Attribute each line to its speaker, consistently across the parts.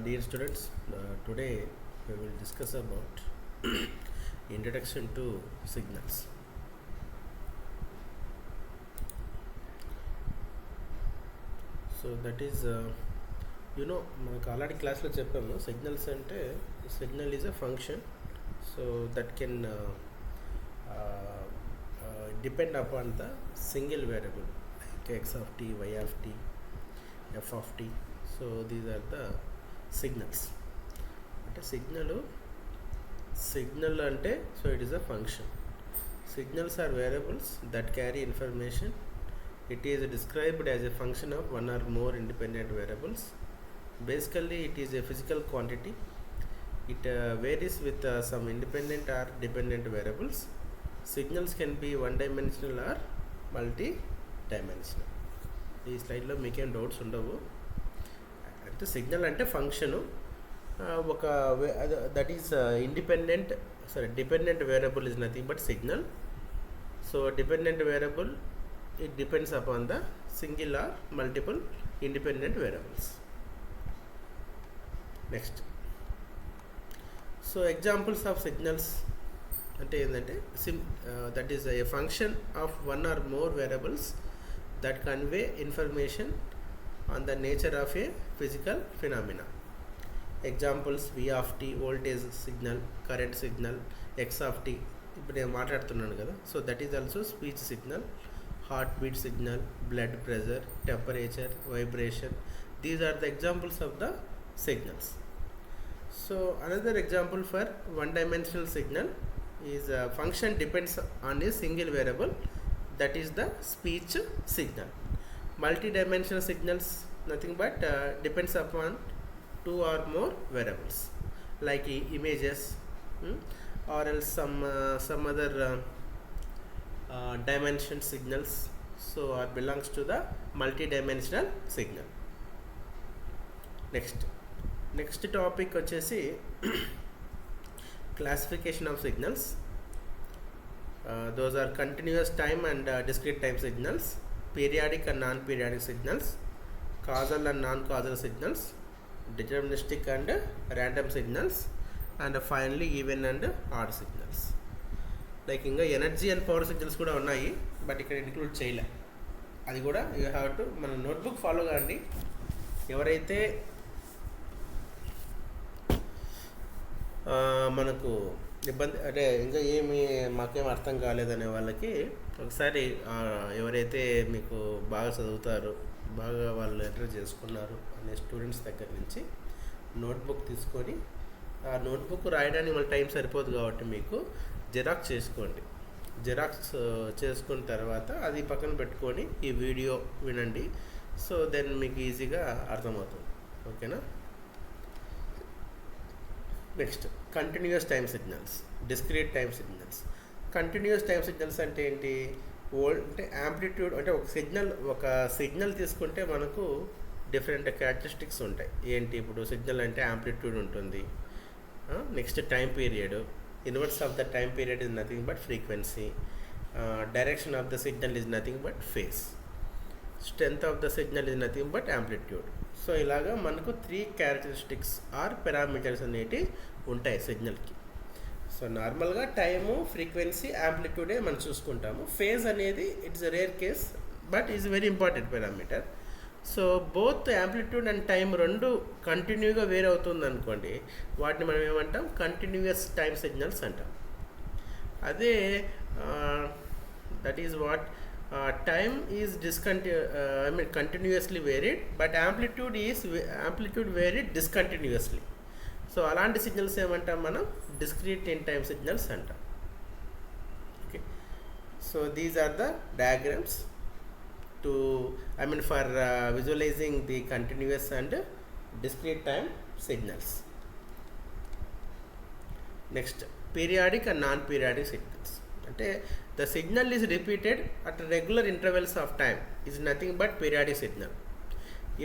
Speaker 1: Dear students, today we will discuss about introduction to signals. So that is, మనకు already క్లాస్లో చెప్పాము signals అంటే signal is a function so that can depend upon the single variable like x of t y of t f of t so these are the signals అంటే signal అంటే so it is a function signals are variables that carry information it is described as a function of one or more independent variables. Basically it is a physical quantity. It varies with some independent or dependent variables. Signals can be one dimensional or multi dimensional. ఈ స్లైడ్లో మీకేం doubts ఉండవు అంటే signal అంటే function ఒక that is dependent variable is nothing but signal so dependent variable it depends upon the single or multiple independent variables. Next, so examples of signals ante endante that is a function of one or more variables that convey information on the nature of a physical phenomena. Examples: v of t voltage signal, current signal, x of t ఇప్పుడు నేను మాట్లాడుతున్నాను కదా so that is also speech signal, heartbeat signal, blood pressure, temperature, vibration. These are the examples of the signals. So another example for one dimensional signal is a function depends on a single variable, that is the speech signal. Multi-dimensional signals nothing but depends upon two or more variables like images or else some other dimension signals, so it belongs to the multi-dimensional signal. Next topic వచ్చేసి classification of signals. Those are continuous time and discrete time signals, periodic and non-periodic signals, causal and non-causal signals, deterministic and random signals, and finally even and odd signals. Like ఇంకా energy and power signals కూడా ఉన్నాయి but ఇక్కడ include చేయలే, అది కూడా you have to మన notebook follow కాండి. ఎవరైతే మనకు ఇబ్బంది అంటే ఇంకా మాకేం అర్థం కాలేదనే వాళ్ళకి ఒకసారి ఎవరైతే మీకు బాగా చదువుతారో బాగా వాళ్ళు ఎంటర్ చేసుకున్నారు అనే స్టూడెంట్స్ దగ్గర నుంచి నోట్బుక్ తీసుకొని ఆ నోట్బుక్ రాయడానికి మళ్ళీ టైం సరిపోదు కాబట్టి మీకు జిరాక్స్ చేసుకోండి. జిరాక్స్ చేసుకున్న తర్వాత అది పక్కన పెట్టుకొని ఈ వీడియో వినండి, సో దెన్ మీకు ఈజీగా అర్థమవుతుంది. ఓకేనా? Next continuous time signals, discrete time signals. Continuous time signals అంటే ఏంటి? అంటే యాంప్లిట్యూడ్ అంటే ఒక సిగ్నల్ తీసుకుంటే మనకు డిఫరెంట్ క్యారెక్టరిస్టిక్స్ ఉంటాయి. ఏంటి ఇప్పుడు సిగ్నల్ అంటే యాంప్లిట్యూడ్ ఉంటుంది, next time period, inverse of the time period is nothing but frequency, direction of the signal is nothing but phase, strength of the signal is nothing but amplitude. So ఇలాగా మనకు 3 characteristics are parameters అనేవి ఉంటాయి సిగ్నల్కి. So నార్మల్గా time, frequency, యాంప్లిట్యూడే మనం చూసుకుంటాము. Phase అనేది it's rare case but is very important parameter. So both amplitude and time రెండు కంటిన్యూగా వేరే అవుతుంది అనుకోండి, వాటిని మనం ఏమంటాం? కంటిన్యూయస్ టైం సిగ్నల్స్ అంటాం. అదే that is what time is continuously varied but amplitude varied discontinuously. So అలాంటి సిగ్నల్స్ ఏమంటాం మనం? డిస్క్రీట్ ఇన్ టైం సిగ్నల్స్ అంటాం. Okay, so these are the diagrams for visualizing the continuous and discrete time signals. Next, periodic and non-periodic signals. అంటే the signal is repeated at regular intervals of time is nothing but periodic signal.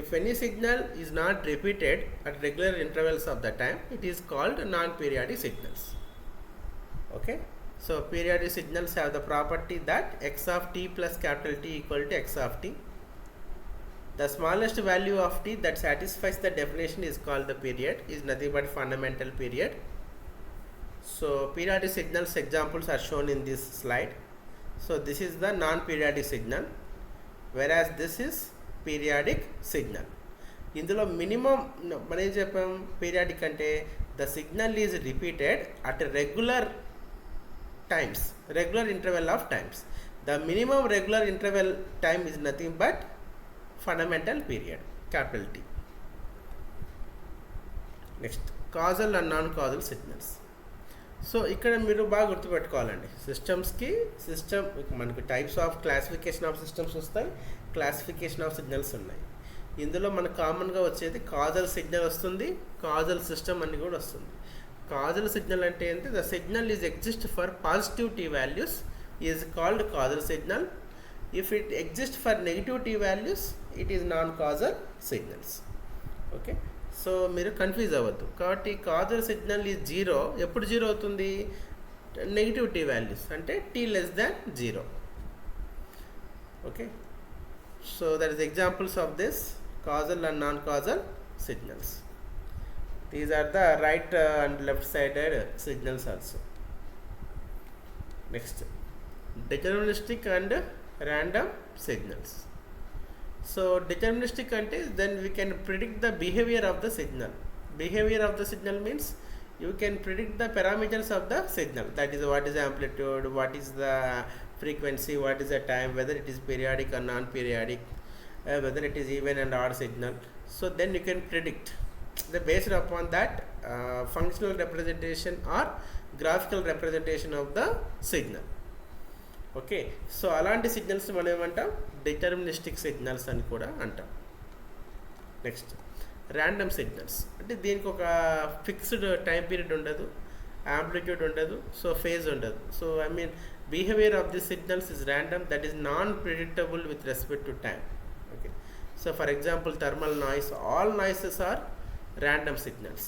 Speaker 1: If any signal is not repeated at regular intervals of the time, it is called non-periodic signals. Okay. So periodic signals have the property that x of t plus capital T equal to x of t. The smallest value of t that satisfies the definition is called the period, is nothing but fundamental period. So periodic signals examples are shown in this slide. So this is the non-periodic signal, whereas this is periodic signal. ఇందులో minimum మనం ఏం చెప్పాం, periodic అంటే the signal is repeated at regular times, regular interval of times. The minimum regular interval time is nothing but fundamental period, capital T. Next Kajal and non causal signals. So ఇక్కడ మీరు బాగా గుర్తుపెట్టుకోవాలండి, system మనకు types of classification of systems వస్తాయి, classification of signals ఉన్నాయి. ఇందులో మనకు కామన్గా వచ్చేది కాజల్ సిగ్నల్ వస్తుంది, కాజల్ సిస్టమ్ అని కూడా వస్తుంది. కాజల్ సిగ్నల్ అంటే ఏంటి, the signal is exist for positive t values is called causal signal. If it exist for negative t values it is non causal signals. Okay, so మీరు కన్ఫ్యూజ్ అవ్వద్దు. కాబట్టి కాజల్ సిగ్నల్ ఈజ్ జీరో. ఎప్పుడు zero అవుతుంది, negative t values అంటే t less than zero. Okay, so that is examples of this causal and non-causal signals. These are the right and left sided signals also. Next, deterministic and random signals. So deterministic ante then we can predict the behavior of the signal. Behavior of the signal means you can predict the parameters of the signal, that is what is amplitude, what is the frequency, what is the time, whether it is periodic or non-periodic, whether it is even and odd signal. So then you can predict based upon that functional representation or graphical representation of the signal. Okay, so అలాంటి signals మనం ఏమంటాం, deterministic signals అని కూడా అంటాం. Next random signals అంటే దీనికి ఒక fixed time period ఉండదు, యాంప్లిట్యూడ్ ఉండదు, సో ఫేజ్ ఉండదు. So I mean behaviour of the signals is random, that is non predictable with respect to time. Okay, so for example thermal noise, all noises are random signals.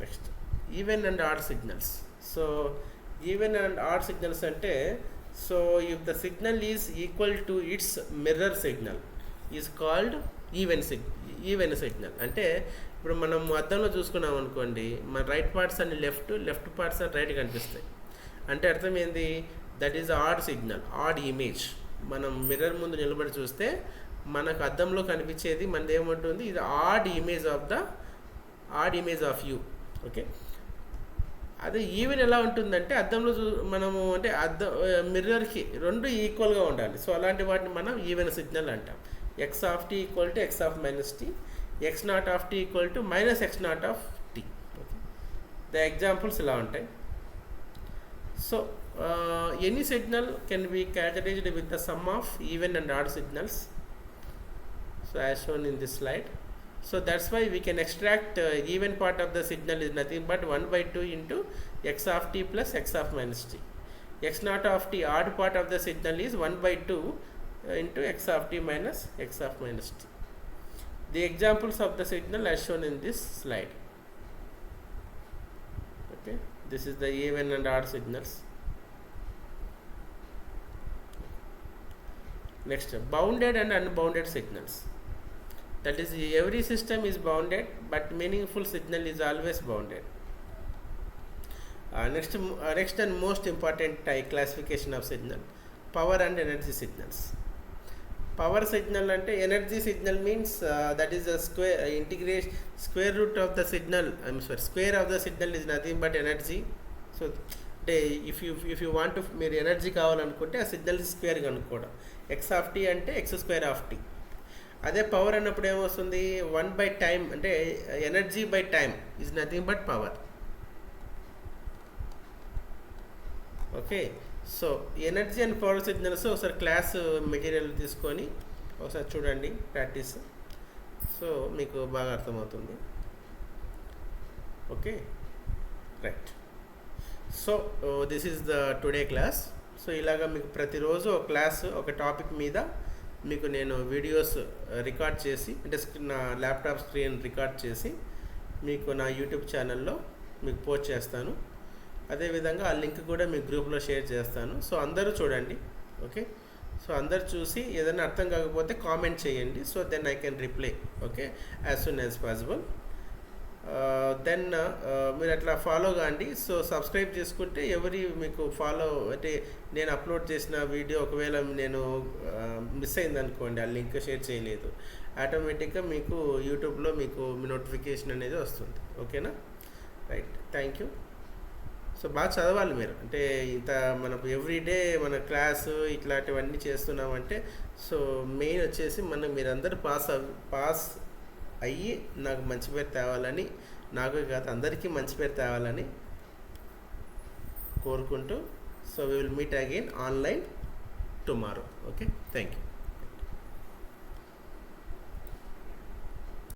Speaker 1: Next, even and odd signals. So even and odd signals ante, so if the signal is equal to its mirror signal is called even signal. అంటే ఇప్పుడు మనం అద్దంలో చూసుకున్నాం అనుకోండి, మన right parts అన్ని left parts అన్ని right కనిపిస్తాయి. అంటే అర్థం ఏంది, that is odd signal, odd image. మనం మిర్రర్ ముందు నిలబడి చూస్తే మనకు అద్దంలో కనిపించేది మనది ఏమంటుంది, ఇది odd image of you. Okay, అదే ఈవెన్ ఎలా ఉంటుందంటే అద్దంలో మనము అంటే మిర్రర్కి రెండు ఈక్వల్గా ఉండాలి. సో అలాంటి వాటిని మనం ఈవెన్ సిగ్నల్ అంటాం. X of t equal to x of minus t, x not of t equal to minus x not of t. Okay, the examples ఇలా ఉంటాయి. So any signal can be categorized with the sum of even and odd signals, so as shown in this slide. So that's why we can extract even part of the signal is nothing but 1/2 into x of t plus x of minus t. X naught of t, odd part of the signal, is 1/2 into x of t minus x of minus t. The examples of the signal as shown in this slide. Okay, this is the even and odd signals. Next, bounded and unbounded signals. That is, every system is bounded but meaningful signal is always bounded. Next and most important classification of signal, power and energy signals. Power signal ante energy signal means that is a square root of the signal. Square of the signal is nothing but energy. So if you want to మీరు energy కావాలనుకుంటే ఆ signal square కనుక్కోవడం. X of tea అంటే X square of tea. అదే power అన్నప్పుడు ఏమొస్తుంది, 1/time అంటే energy by time is nothing but power. Okay, so energy and power signals ఒకసారి క్లాస్ మెటీరియల్ తీసుకొని ఒకసారి చూడండి, ప్రాక్టీస్. సో మీకు బాగా అర్థమవుతుంది. Okay, right. So this is the today class. So ఇలాగా మీకు ప్రతిరోజు ఒక క్లాస్, ఒక టాపిక్ మీద మీకు నేను వీడియోస్ రికార్డ్ చేసి, అంటే నా ల్యాప్టాప్ స్క్రీన్ రికార్డ్ చేసి మీకు నా యూట్యూబ్ ఛానల్లో మీకు పోస్ట్ చేస్తాను. అదేవిధంగా ఆ లింక్ కూడా మీ గ్రూప్లో షేర్ చేస్తాను. సో అందరూ చూడండి. ఓకే, సో అందరు చూసి ఏదైనా అర్థం కాకపోతే కామెంట్ చేయండి, so then I can reply, okay, as soon as possible. Then మీరు అట్లా ఫాలో కాండి. సో సబ్స్క్రైబ్ చేసుకుంటే మీకు ఫాలో అంటే నేను అప్లోడ్ చేసిన వీడియో ఒకవేళ నేను మిస్ అయిందనుకోండి, ఆ లింక్ షేర్ చేయలేదు, ఆటోమేటిక్గా మీకు యూట్యూబ్లో మీకు నోటిఫికేషన్ అనేది వస్తుంది. ఓకేనా? Right, thank you. సో బాగా చదవాలి మీరు, అంటే ఇంత మనకు ఎవ్రీడే మన క్లాసు ఇట్లాంటివన్నీ చేస్తున్నామంటే, సో మెయిన్ వచ్చేసి మీరందరూ పాస్ అయ్యి నాకు మంచి పేరు తేవాలని, నాకు కాదు అందరికీ మంచి పేరు తేవాలని కోరుకుంటూ, so we will meet again online tomorrow. Okay, thank you.